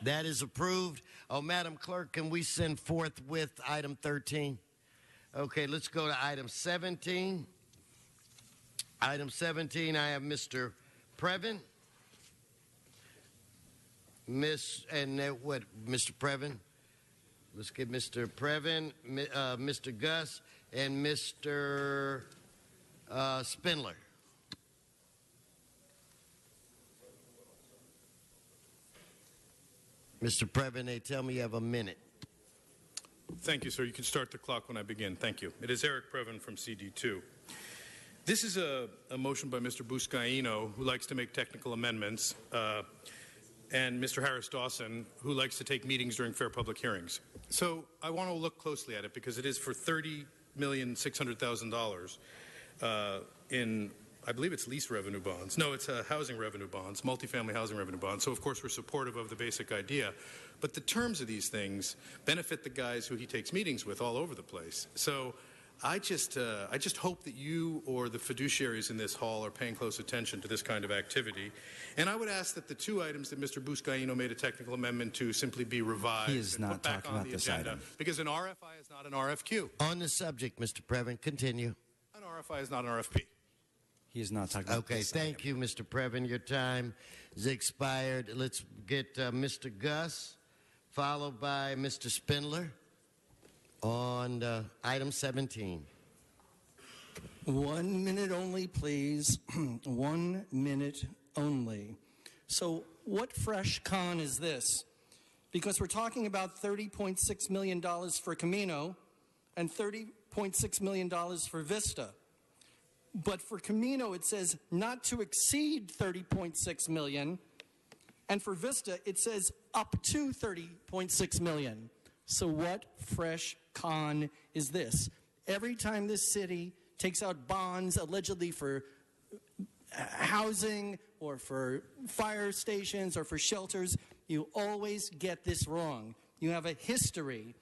That is approved. Oh, Madam Clerk, can we send forth with item 13? Okay, let's go to item 17. Item 17, I have Mr. Previn. Mr. Previn? Let's get Mr. Previn, Mr. Gus, and Mr. Spindler. Mr. Previn, they tell me you have a minute. Thank you, sir. You can start the clock when I begin. Thank you. It is Eric Previn from CD2. This is a motion by Mr. Buscaino, who likes to make technical amendments, and Mr. Harris Dawson, who likes to take meetings during fair public hearings. So I want to look closely at it because it is for $30,600,000 in, I believe it's lease revenue bonds. No, it's housing revenue bonds, multifamily housing revenue bonds. So, of course, we're supportive of the basic idea. But the terms of these things benefit the guys who he takes meetings with all over the place. So I just hope that you or the fiduciaries in this hall are paying close attention to this kind of activity. And I would ask that the two items that Mr. Buscaino made a technical amendment to simply be revised. He is not talking about this item. Because an RFI is not an RFQ. On the subject, Mr. Previn, continue. An RFI is not an RFP. He is not talking about this Okay, thank you, Mr. Previn. Your time is expired. Let's get Mr. Gus, followed by Mr. Spindler on item 17. 1 minute only, please. 1 minute only. So what fresh con is this? Because we're talking about $30.6 million for Camino and $30.6 million for Vista. But for Camino, it says not to exceed $30.6 million. And for Vista, it says up to $30.6 million. So what fresh con is this? Every time this city takes out bonds allegedly for housing or for fire stations or for shelters, you always get this wrong. You have a history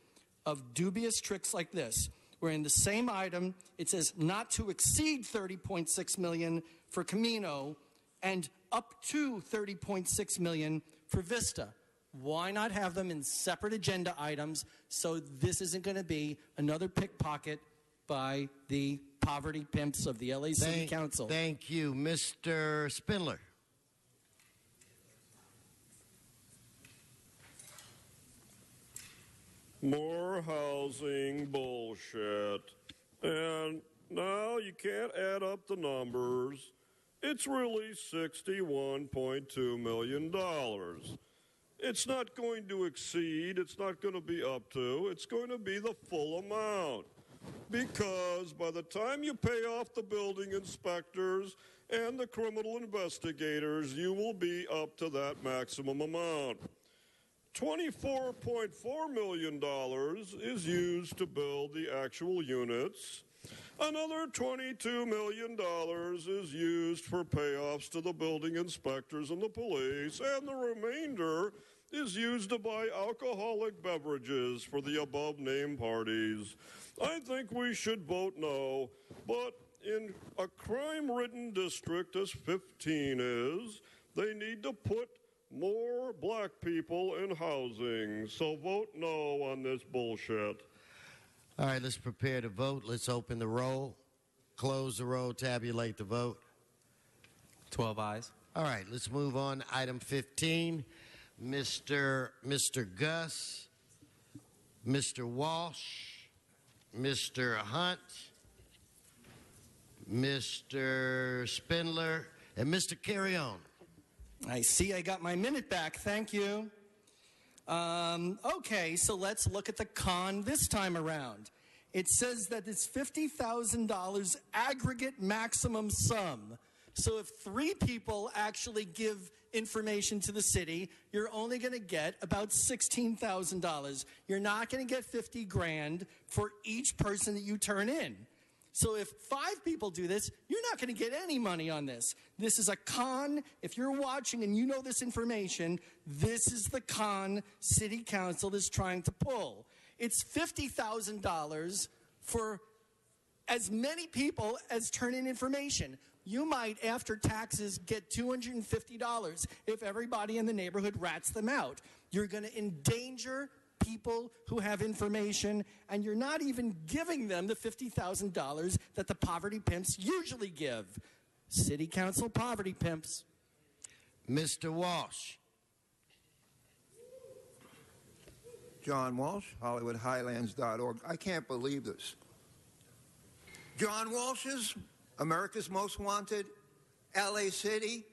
of dubious tricks like this, where in the same item, it says not to exceed $30.6 million for Camino and up to $30.6 million for Vista. Why not have them in separate agenda items so this isn't going to be another pickpocket by the poverty pimps of the LA City Council? Thank you. Mr. Spindler. More housing bullshit. And now you can't add up the numbers. It's really $61.2 million. It's not going to exceed, it's not going to be up to, it's going to be the full amount. Because by the time you pay off the building inspectors and the criminal investigators, you will be up to that maximum amount. $24.4 million is used to build the actual units. Another $22 million is used for payoffs to the building inspectors and the police, and the remainder is used to buy alcoholic beverages for the above-named parties. I think we should vote no, but in a crime-ridden district as 15 is, they need to put more black people in housing. So vote no on this bullshit. All right, let's prepare to vote. Let's open the roll, close the roll, tabulate the vote. 12 ayes. All right, let's move on. Item 15, Mr. Gus, Mr. Walsh, Mr. Hunt, Mr. Spindler, and Mr. Carrion. I see I got my minute back. Thank you. Okay, so let's look at the con this time around. It says that it's $50,000 aggregate maximum sum. So if 3 people actually give information to the city, you're only going to get about $16,000. You're not going to get $50,000 for each person that you turn in. So if 5 people do this, you're not going to get any money on this. This is a con. If you're watching and you know this information, this is the con City Council is trying to pull. It's $50,000 for as many people as turn in information. you might, after taxes, get $250 if everybody in the neighborhood rats them out. You're going to endanger people who have information, and you're not even giving them the $50,000 that the poverty pimps usually give. City Council poverty pimps. Mr. Walsh. John Walsh, HollywoodHighlands.org. I can't believe this. John Walsh's America's Most Wanted, LA City,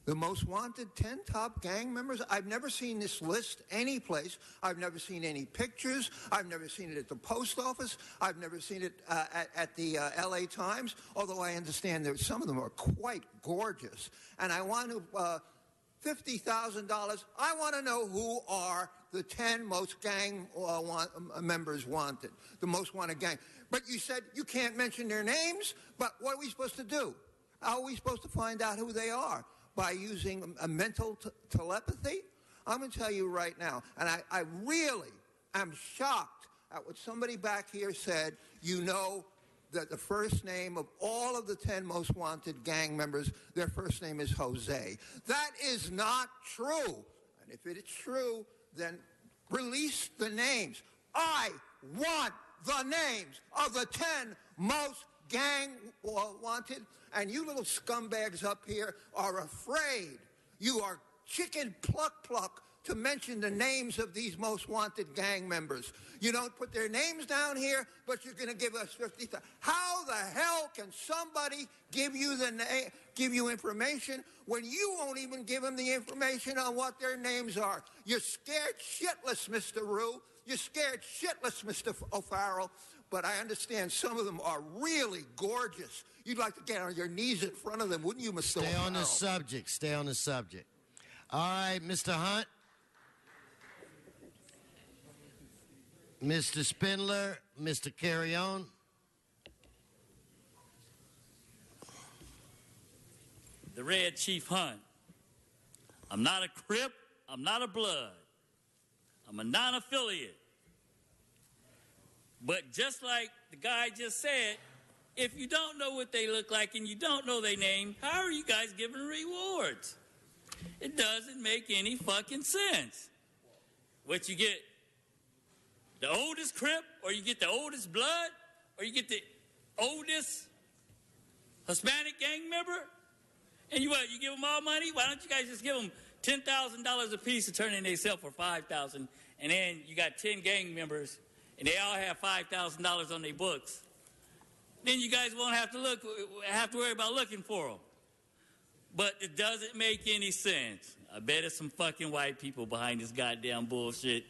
the most wanted 10 top gang members. I've never seen this list anyplace. I've never seen any pictures. I've never seen it at the post office. I've never seen it at the LA Times, although I understand that some of them are quite gorgeous. And I want to, $50,000, I want to know who are the 10 most gang members wanted, the most wanted gang. But you said you can't mention their names, but what are we supposed to do? How are we supposed to find out who they are? By using a mental telepathy? I'm going to tell you right now, and I really am shocked at what somebody back here said. You know that the first name of all of the 10 most wanted gang members, their first name is Jose. That is not true. And if it is true, then release the names. I want the names of the 10 most gang wanted, and you little scumbags up here are afraid. You are chicken pluck to mention the names of these most wanted gang members. You don't put their names down here, but you're going to give us $50,000. How the hell can somebody give you information when you won't even give them the information on what their names are? You're scared shitless, Mr. Rue. You're scared shitless, Mr. O'Farrell. But I understand some of them are really gorgeous. You'd like to get on your knees in front of them, wouldn't you, Mr. O'Farrell? Stay on the subject. Stay on the subject. All right, Mr. Hunt. Mr. Spindler, Mr. Carry-On. The Red Chief Hunt. I'm not a Crip. I'm not a Blood. I'm a non-affiliate. But just like the guy just said, if you don't know what they look like and you don't know their name, how are you guys giving rewards? It doesn't make any fucking sense. What you get, the oldest Crip, or you get the oldest Blood, or you get the oldest Hispanic gang member, and you give them all money? Why don't you guys just give them $10,000 a piece to turn in themselves for $5,000, and then you got 10 gang members, and they all have $5,000 on their books. Then you guys won't have to worry about looking for them. But it doesn't make any sense. I bet it's some fucking white people behind this goddamn bullshit.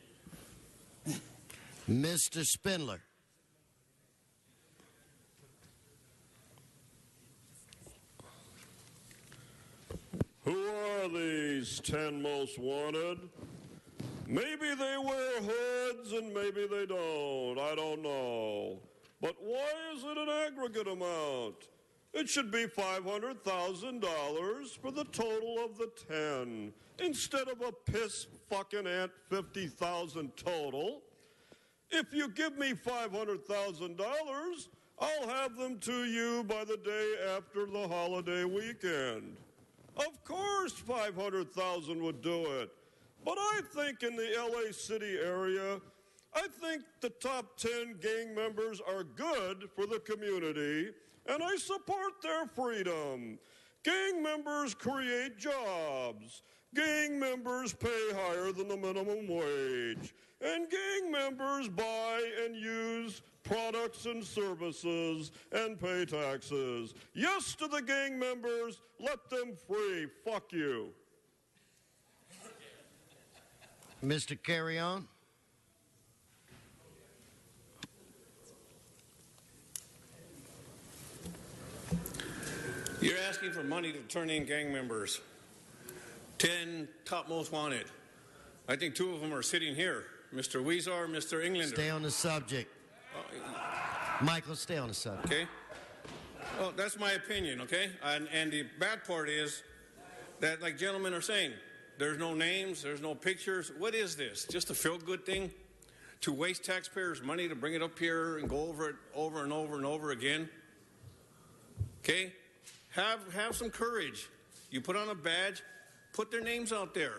Mr. Spindler. Who are these 10 most wanted? Maybe they wear hoods and maybe they don't. I don't know. But why is it an aggregate amount? It should be $500,000 for the total of the 10 instead of a piss fucking ant 50,000 total. If you give me $500,000, I'll have them to you by the day after the holiday weekend. Of course 500,000 would do it. But I think in the LA City area, I think the top 10 gang members are good for the community, and I support their freedom. Gang members create jobs. Gang members pay higher than the minimum wage. And gang members buy and use products and services and pay taxes. Yes to the gang members. Let them free. Fuck you. Mr. Carry-On. You're asking for money to turn in gang members. 10 top most wanted. I think 2 of them are sitting here, Mr. Weezer, Mr. Englander. Stay on the subject. Michael, stay on the subject. Okay? Well, that's my opinion, okay? And the bad part is that, like gentlemen are saying, there's no names, there's no pictures. What is this? Just a feel-good thing? To waste taxpayers' money to bring it up here and go over it over and over and over again? Okay? Have some courage. You put on a badge, put their names out there.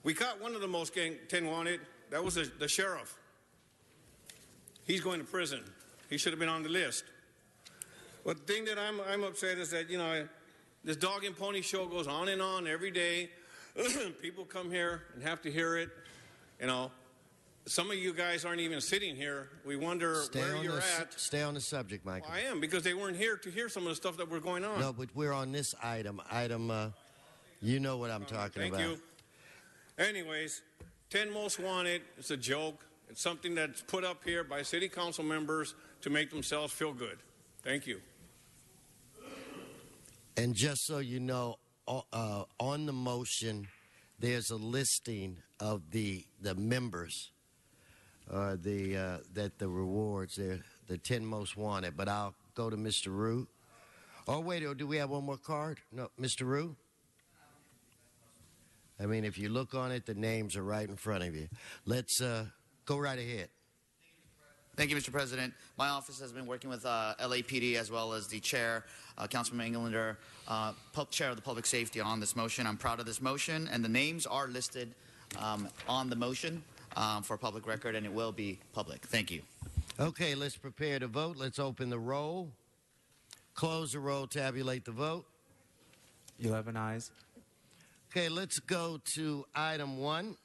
We caught one of the most 10 wanted. That was the sheriff. He's going to prison. He should have been on the list. But the thing that I'm upset is that, this dog and pony show goes on and on every day. People come here and have to hear it. Some of you guys aren't even sitting here. We wonder where you're at. Stay on the subject, Michael. Well, I am, because they weren't here to hear some of the stuff that were going on. No, but we're on this item. You know what I'm talking about. Thank you. Anyways, 10 most wanted. It's a joke. It's something that's put up here by city council members to make themselves feel good. Thank you. And just so you know, on the motion, there's a listing of the members, that the rewards, the 10 most wanted. But I'll go to Mr. Rue. Oh, wait, do we have one more card? No, Mr. Rue? I mean, if you look on it, the names are right in front of you. Let's go right ahead. Thank you, Mr. President. My office has been working with LAPD as well as the chair, Councilman Englander, chair of the public safety on this motion. I'm proud of this motion, and the names are listed on the motion for public record, and it will be public. Thank you. Okay, let's prepare to vote. Let's open the roll, close the roll, tabulate the vote. 11 ayes. Okay, let's go to item 1.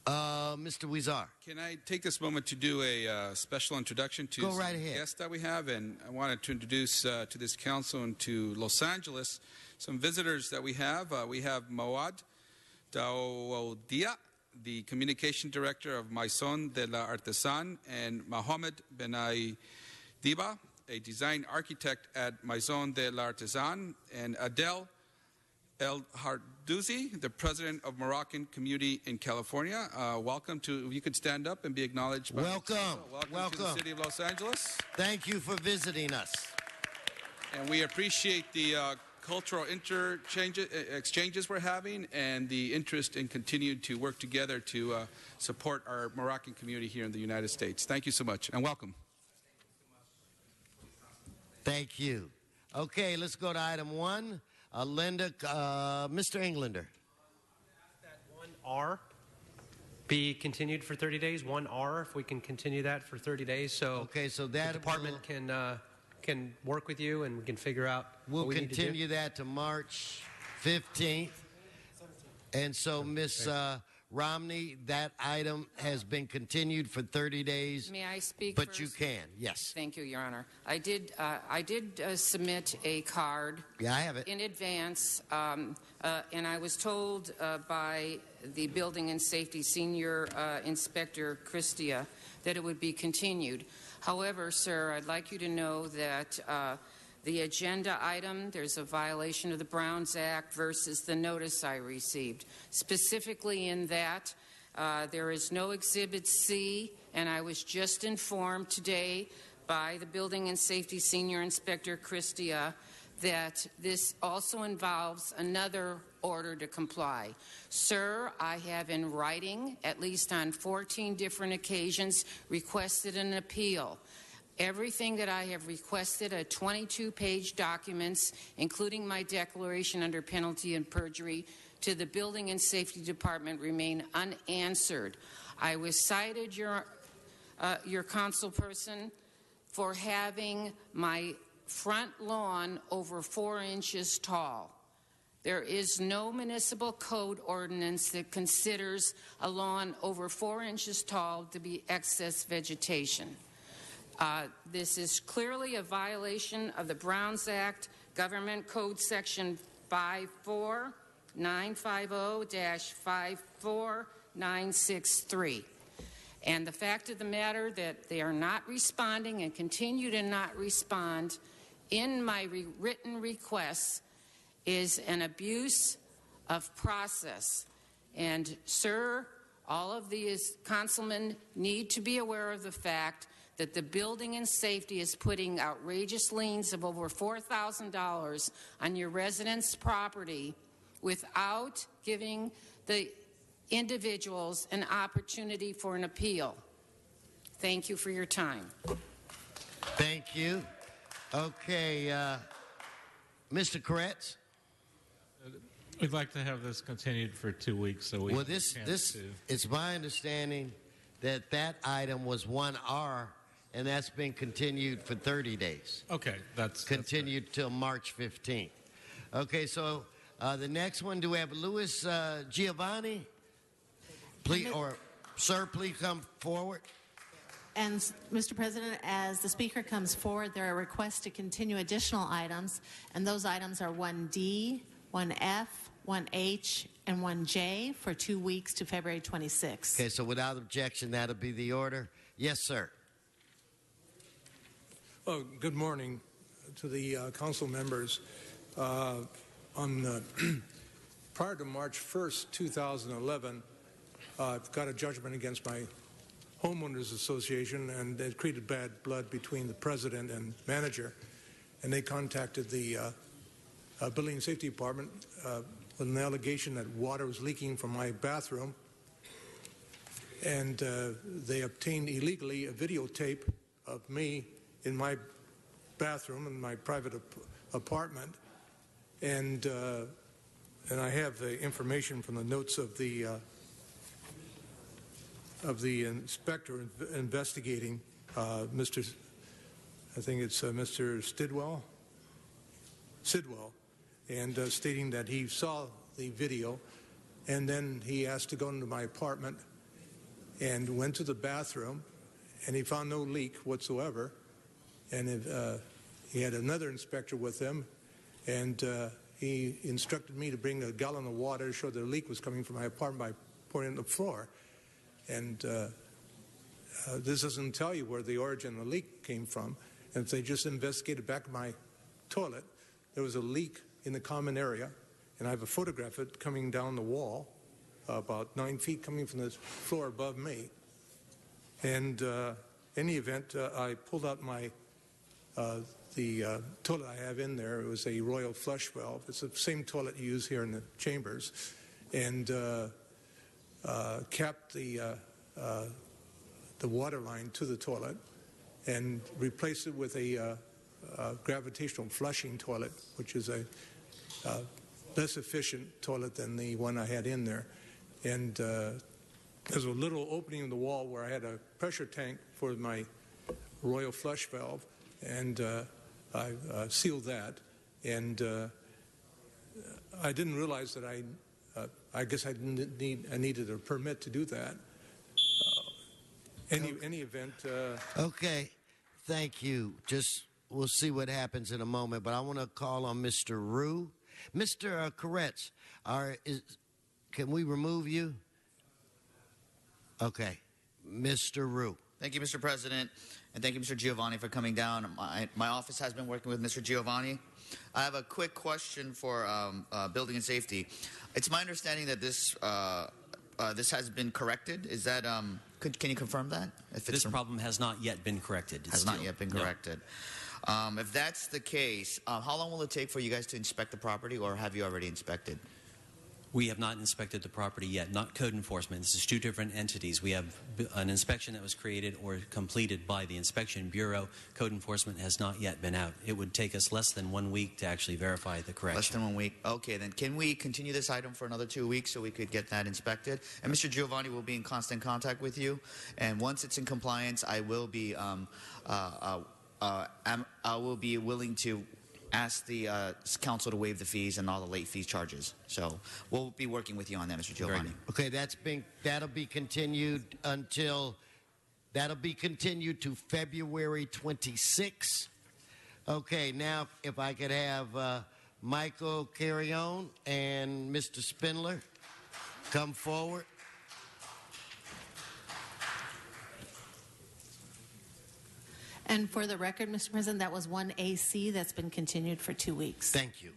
Mr. Huizar. Can I take this moment to do a special introduction to Go right ahead. guests that we have? And I wanted to introduce to this council and to Los Angeles some visitors that we have. We have Mawad Dawodia, the communication director of Maison de la Artisan, and Mohamed Benai Diba, a design architect at Maison de la Artisan, and Adel El Hardouzi, the president of Moroccan community in California. Welcome to, if you could stand up and be acknowledged. Welcome. Welcome to the city of Los Angeles. Thank you for visiting us. And we appreciate the cultural exchanges we're having and the interest in continuing to work together to support our Moroccan community here in the United States. Thank you so much, and welcome. Thank you. Okay, let's go to item 1. Linda, Mr. Englander. That 1R be continued for 30 days. 1R, if we can continue that for 30 days, so okay, so that the department can work with you and we can figure out. We'll what we continue need to do. that to March 15th. And so, Ms. Romney, that item has been continued for 30 days. May I speak But first? you can, yes. Thank you, Your Honor. I did submit a card. Yeah, I have it. In advance, and I was told by the Building and Safety Senior Inspector Christia that it would be continued. However, sir, I'd like you to know that the agenda item, there's a violation of the Browns Act versus the notice I received. Specifically in that, there is no Exhibit C, and I was just informed today by the Building and Safety Senior Inspector Christia that this also involves another order to comply. Sir, I have in writing, at least on 14 different occasions, requested an appeal. Everything that I have requested, a 22-page documents, including my declaration under penalty of perjury, to the Building and Safety Department remain unanswered. I was cited, your councilperson, for having my front lawn over 4 inches tall. There is no municipal code ordinance that considers a lawn over 4 inches tall to be excess vegetation. This is clearly a violation of the Browns Act, Government Code Section 54950-54963. And the fact of the matter that they are not responding and continue to not respond in my written requests is an abuse of process. And, sir, all of these councilmen need to be aware of the fact that the Building and Safety is putting outrageous liens of over $4,000 on your residents' property without giving the individuals an opportunity for an appeal. Thank you for your time. Thank you. Okay, Mr. Koretz? We'd like to have this continued for 2 weeks so we Well, have a chance to... it's my understanding that that item was 1R, and that's been continued for 30 days. Okay, that's continued till March 15th. Okay, so the next one, do we have Louis Giovanni? Please, or sir, please come forward. And, Mr. President, as the speaker comes forward, there are requests to continue additional items, and those items are 1D, 1F, 1H, and 1J for 2 weeks to February 26th. Okay, so without objection, that'll be the order. Yes, sir. Oh, good morning to the council members. Prior to March 1st, 2011, I've got a judgment against my homeowners association, and it created bad blood between the president and manager, and they contacted the building and safety department with an allegation that water was leaking from my bathroom, and they obtained illegally a videotape of me in my bathroom in my private apartment, and I have the information from the notes of the inspector investigating Mr. I think it's Mr. Sidwell, and stating that he saw the video, and then he asked to go into my apartment and went to the bathroom, and he found no leak whatsoever, and he had another inspector with him, and he instructed me to bring a gallon of water to show the leak was coming from my apartment by pouring it on the floor. And this doesn't tell you where the origin of the leak came from. And if they just investigated back in my toilet, there was a leak in the common area, and I have a photograph of it coming down the wall, about 9 feet coming from the floor above me. And in any event, I pulled out my the toilet I have in there. It was a Royal flush valve. It's the same toilet you use here in the chambers, and capped the water line to the toilet and replaced it with a gravitational flushing toilet, which is a less efficient toilet than the one I had in there. And there's a little opening in the wall where I had a pressure tank for my Royal flush valve, and I sealed that. And I didn't realize that I guess I needed a permit to do that. Any event. Okay, thank you. We'll see what happens in a moment, but I want to call on Mr. Rue. Mr. Koretz, can we remove you? Okay, Mr. Rue. Thank you, Mr. President, and thank you, Mr. Giovanni, for coming down. My office has been working with Mr. Giovanni. I have a quick question for building and safety. It's my understanding that this has been corrected. Is that can you confirm that? If this problem has not yet been corrected. Has not yet been corrected. No. If that's the case, how long will it take for you guys to inspect the property, or have you already inspected? We have not inspected the property yet, not code enforcement. This is two different entities. We have an inspection that was created or completed by the Inspection Bureau. Code enforcement has not yet been out. It would take us less than 1 week to actually verify the correction. Less than 1 week. Okay, then can we continue this item for another 2 weeks so we could get that inspected? And Mr. Giovanni will be in constant contact with you. And once it's in compliance, I will be willing to ask the council to waive the fees and all the late fee charges. So we'll be working with you on that, Mr. Giovanni. Okay, that'll be continued to February 26th. Okay, now if I could have Michael Carrion and Mr. Spindler come forward. And for the record, Mr. President, that was 1AC that's been continued for 2 weeks. Thank you.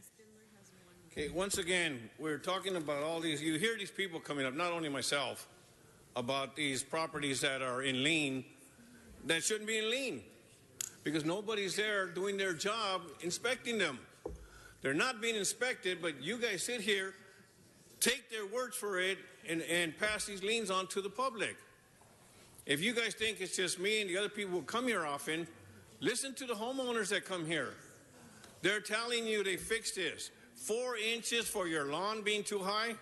Okay, once again, we're talking about all these. You hear these people coming up, not only myself, about these properties that are in lien that shouldn't be in lien because nobody's there doing their job inspecting them. They're not being inspected, but you guys sit here, take their words for it, and pass these liens on to the public. If you guys think it's just me and the other people who come here often, Listen to the homeowners that come here. They're telling you they fixed this. 4 inches for your lawn being too high?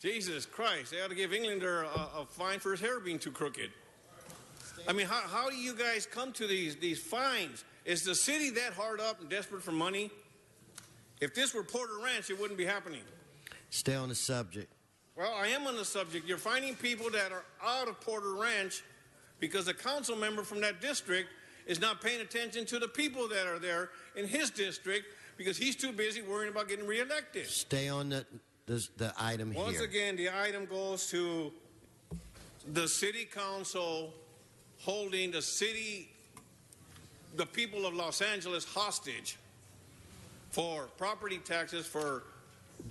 Jesus Christ, they ought to give Englander a fine for his hair being too crooked. I mean, how do you guys come to these fines? Is the city that hard up and desperate for money? If this were Porter Ranch, it wouldn't be happening. Stay on the subject. Well, I am on the subject. You're finding people that are out of Porter Ranch because a council member from that district is not paying attention to the people that are there in his district because he's too busy worrying about getting reelected. Stay on the item Once here. again, the item goes to the city council holding the people of Los Angeles hostage for property taxes, for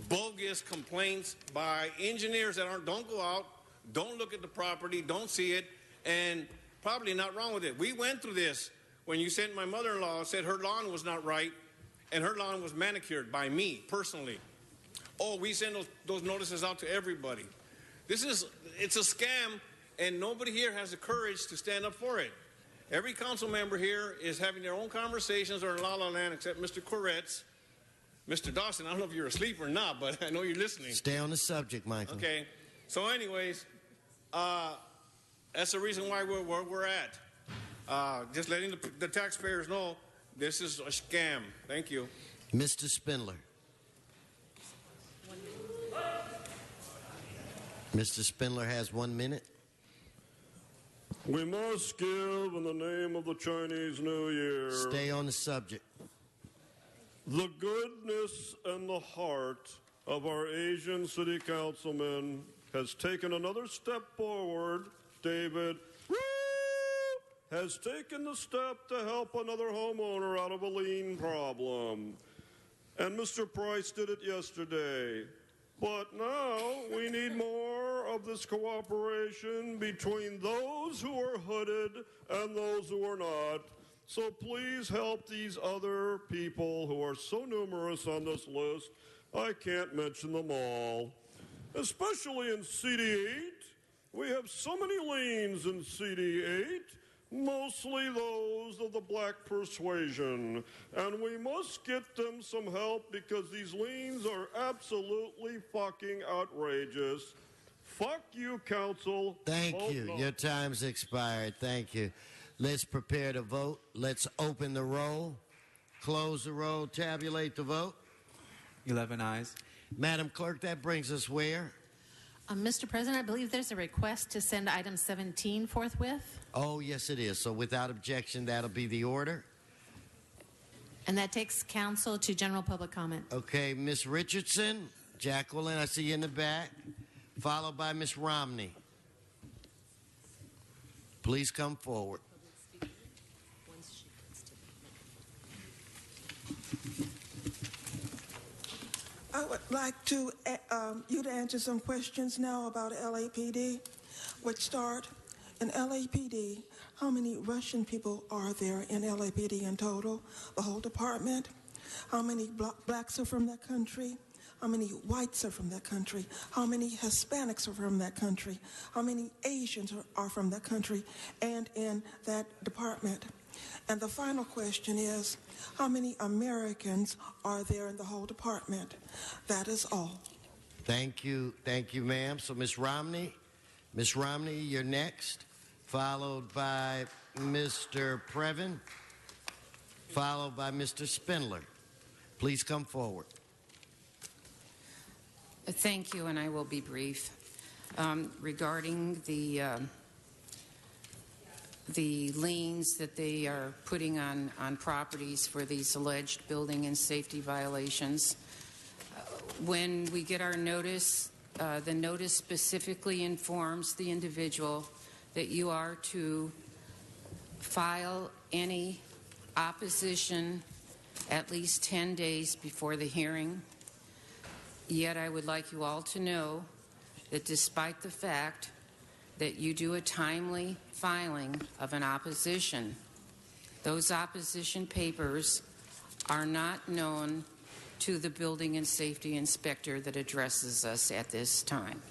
bogus complaints by engineers that don't go out, don't look at the property, don't see it, and probably not wrong with it. We went through this when you sent my mother-in-law, said her lawn was not right, and her lawn was manicured by me personally. Oh, we send those notices out to everybody. It's a scam, and nobody here has the courage to stand up for it. Every council member here is having their own conversations or in la la land except Mr. Koretz. Mr. Dawson, I don't know if you're asleep or not, but I know you're listening. Stay on the subject, Michael. Okay. So anyways, that's the reason why we're where we're at. Just letting the taxpayers know this is a scam. Thank you. Mr. Spindler. Mr. Spindler has 1 minute. We must give in the name of the Chinese New Year. Stay on the subject. The goodness and the heart of our Asian city councilman has taken another step forward. David has taken the step to help another homeowner out of a lien problem. And Mr. Price did it yesterday. But now we need more of this cooperation between those who are hooded and those who are not. So please help these other people who are so numerous on this list. I can't mention them all. Especially in CD8. We have so many liens in CD8, mostly those of the black persuasion. And we must get them some help because these liens are absolutely fucking outrageous. Fuck you, council. Thank you. Your time's expired. Thank you. Let's prepare to vote. Let's open the roll, close the roll, tabulate the vote. 11 ayes. Madam Clerk, that brings us where? Mr. President, I believe there's a request to send item 17 forthwith. Oh, yes, it is. So without objection, that'll be the order. And that takes council to general public comment. Okay, Ms. Richardson, Jacqueline, I see you in the back, followed by Ms. Romney. Please come forward. I would like to you to answer some questions now about LAPD. Which start in LAPD. How many Russian people are there in LAPD in total? The whole department. How many blacks are from that country? How many whites are from that country? How many Hispanics are from that country? How many Asians are from that country and in that department? And the final question is, how many Americans are there in the whole department? That is all. Thank you, ma'am. So, Ms. Romney, you're next, followed by Mr. Previn, followed by Mr. Spindler. Please come forward. Thank you, and I will be brief. Regarding the liens that they are putting on properties for these alleged building and safety violations, when we get our notice, the notice specifically informs the individual that you are to file any opposition at least 10 days before the hearing. Yet I would like you all to know that despite the fact that you do a timely filing of an opposition, those opposition papers are not known to the building and safety inspector that addresses us at this time.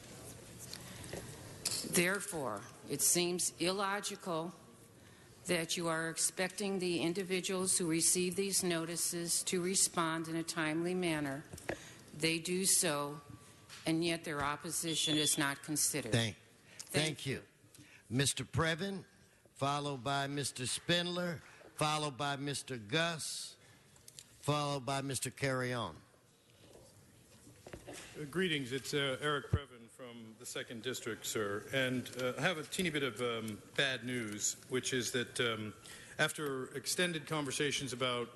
Therefore, it seems illogical that you are expecting the individuals who receive these notices to respond in a timely manner. They do so, and yet their opposition is not considered. Thank you. Mr. Previn, followed by Mr. Spindler, followed by Mr. Gus, followed by Mr. Carrion. Greetings. It's Eric Previn from the 2nd District, sir. And I have a teeny bit of bad news, which is that after extended conversations about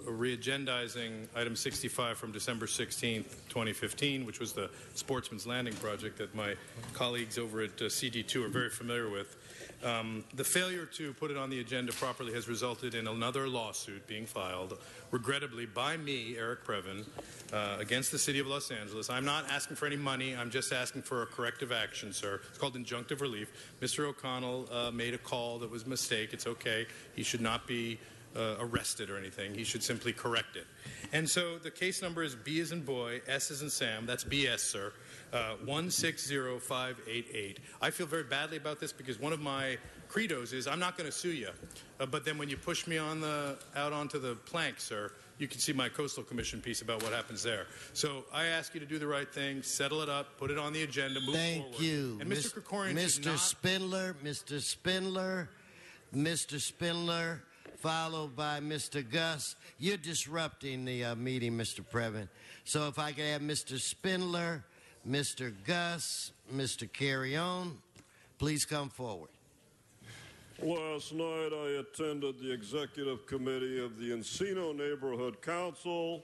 re-agendizing item 65 from December 16th, 2015, which was the Sportsman's Landing project that my colleagues over at CD2 are very familiar with, the failure to put it on the agenda properly has resulted in another lawsuit being filed, regrettably by me, Eric Previn, against the City of Los Angeles. I'm not asking for any money. I'm just asking for a corrective action, sir. It's called injunctive relief. Mr. O'Connell made a call that was a mistake. It's okay. He should not be arrested or anything. He should simply correct it. And so the case number is B as in boy, S as in Sam. That's BS, sir. 160588. I feel very badly about this because one of my credos is I'm not going to sue you. But then when you push me on out onto the plank, sir, you can see my Coastal Commission piece about what happens there. So I ask you to do the right thing, settle it up, put it on the agenda, move forward. Thank you. And Mr. Krikorian should Mr. not... Mr. Spindler, followed by Mr. Gus. You're disrupting the meeting, Mr. Previn. So if I could have Mr. Spindler, Mr. Gus, Mr. Carrion, please come forward. Last night I attended the executive committee of the Encino Neighborhood Council,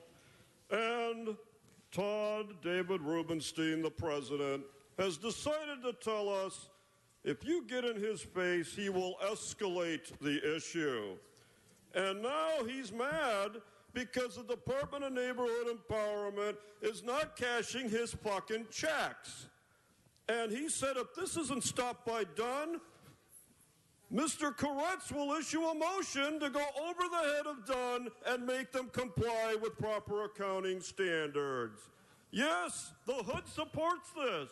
and Todd David Rubenstein, the president, has decided to tell us if you get in his face, he will escalate the issue. And now he's mad because the Department of Neighborhood Empowerment is not cashing his fucking checks. And he said if this isn't stopped by Dunn, Mr. Koretz will issue a motion to go over the head of Dunn and make them comply with proper accounting standards. Yes, the hood supports this.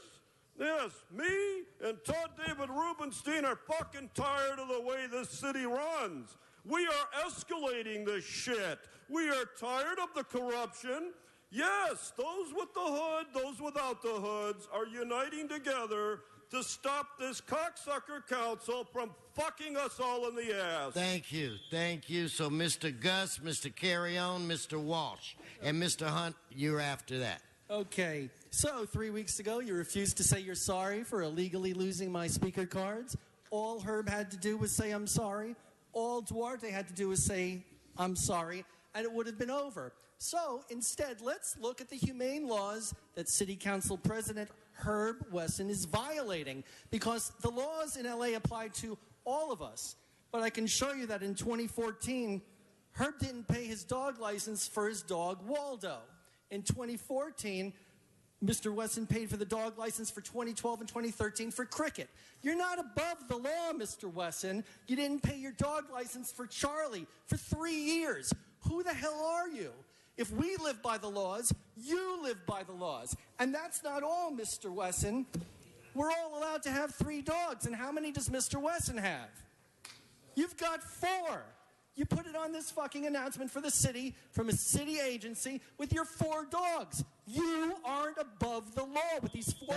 Yes, me and Todd David Rubenstein are fucking tired of the way this city runs. We are escalating this shit. We are tired of the corruption. Yes, those with the hood, those without the hoods are uniting together to stop this cocksucker council from fucking us all in the ass. Thank you. Thank you. So Mr. Gus, Mr. Carrion, Mr. Walsh, and Mr. Hunt, you're after that. Okay, so 3 weeks ago, you refused to say you're sorry for illegally losing my speaker cards. All Herb had to do was say, I'm sorry. All Duarte had to do was say, I'm sorry, and it would have been over. So instead, let's look at the humane laws that City Council President Herb Wesson is violating, because the laws in LA apply to all of us. But I can show you that in 2014, Herb didn't pay his dog license for his dog, Waldo. In 2014, Mr. Wesson paid for the dog license for 2012 and 2013 for Cricket. You're not above the law, Mr. Wesson. You didn't pay your dog license for Charlie for 3 years. Who the hell are you? If we live by the laws, you live by the laws. And that's not all, Mr. Wesson. We're all allowed to have 3 dogs. And how many does Mr. Wesson have? You've got 4. You put it on this fucking announcement for the city from a city agency with your 4 dogs. You aren't above the law with these 4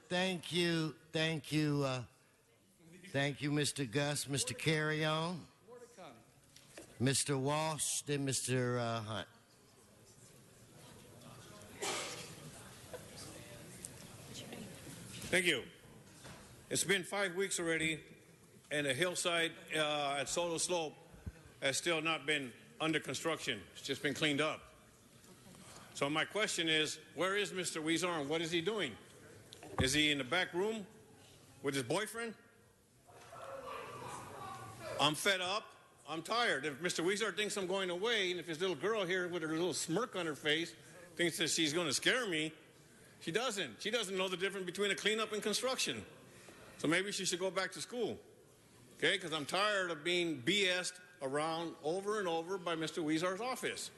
Thank you, Mr. Gus, Mr. Carrion, Mr. Walsh, then Mr. Hunt. Thank you. It's been 5 weeks already, and the hillside at Soto Slope has still not been under construction. It's just been cleaned up. So my question is, where is Mr. Huizar and what is he doing? Is he in the back room with his boyfriend? I'm fed up. I'm tired. If Mr. Huizar thinks I'm going away, and if his little girl here with her little smirk on her face thinks that she's going to scare me, she doesn't. She doesn't know the difference between a cleanup and construction. So maybe she should go back to school. Okay? Because I'm tired of being BS'd around over and over by Mr. Huizar's office.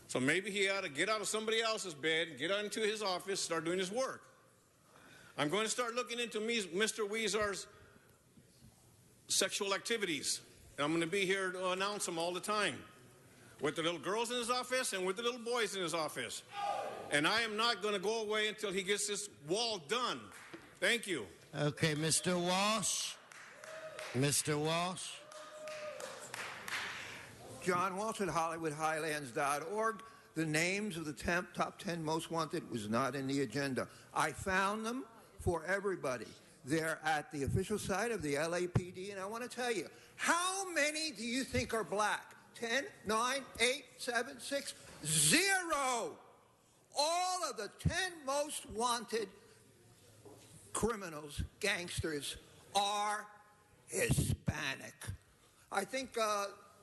So maybe he ought to get out of somebody else's bed, get into his office, start doing his work. I'm going to start looking into Mr. Huizar's sexual activities. And I'm going to be here to announce them all the time, with the little girls in his office and with the little boys in his office. And I am not going to go away until he gets this wall done. Thank you. Okay, Mr. Walsh. Mr. Walsh. John Walsh at HollywoodHighlands.org. The names of the top 10 most wanted was not in the agenda. I found them for everybody. They're at the official site of the LAPD, and I want to tell you, how many do you think are black? 10, 9, 8, 7, 6, 0. All of the 10 most wanted criminals, gangsters, are Hispanic. I think,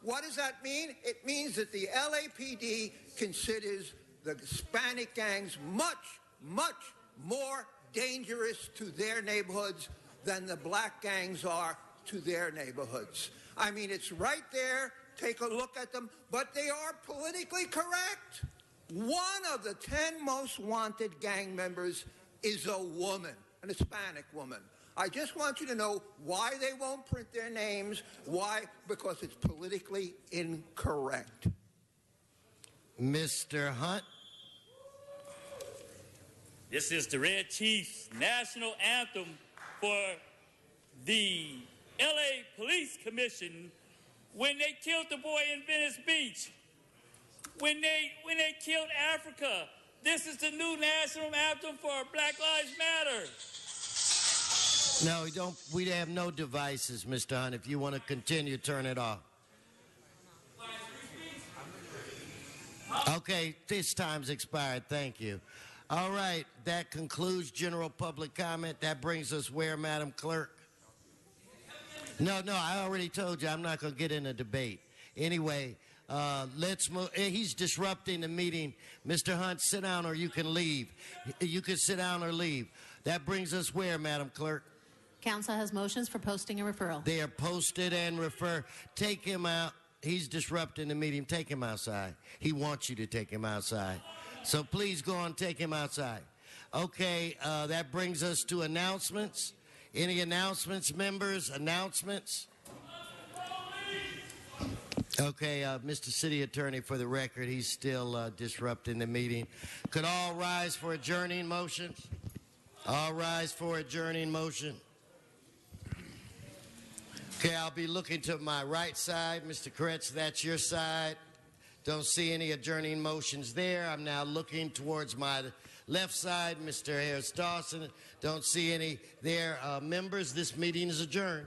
what does that mean? It means that the LAPD considers the Hispanic gangs much, much more dangerous to their neighborhoods than the black gangs are to their neighborhoods. I mean, it's right there. Take a look at them. But they are politically correct. One of the 10 most wanted gang members is a woman, an Hispanic woman. I just want you to know why they won't print their names. Why? Because it's politically incorrect. Mr. Hunt. This is the Red Chiefs national anthem for the LA Police Commission when they killed the boy in Venice Beach. When they killed Africa. This is the new national anthem for Black Lives Matter. No, we have no devices, Mr. Hunt. If you want to continue, turn it off. Okay, this time's expired. Thank you. All right, that concludes general public comment. That brings us where, Madam Clerk? No, I already told you I'm not going to get in a debate. Anyway, let's move. He's disrupting the meeting. Mr. Hunt, sit down or you can leave. You can sit down or leave. That brings us where, Madam Clerk? Council has motions for posting and referral. They are posted and refer. Take him out. He's disrupting the meeting. Take him outside. He wants you to take him outside. So please go on, take him outside. Okay, that brings us to announcements. Any announcements, members? Announcements? Okay, Mr. City Attorney, for the record, he's still disrupting the meeting. Could all rise for adjourning motion? All rise for adjourning motion. Okay, I'll be looking to my right side. Mr. Kretz, that's your side. Don't see any adjourning motions there. I'm now looking towards my left side. Mr. Harris Dawson, don't see any there. Members, this meeting is adjourned.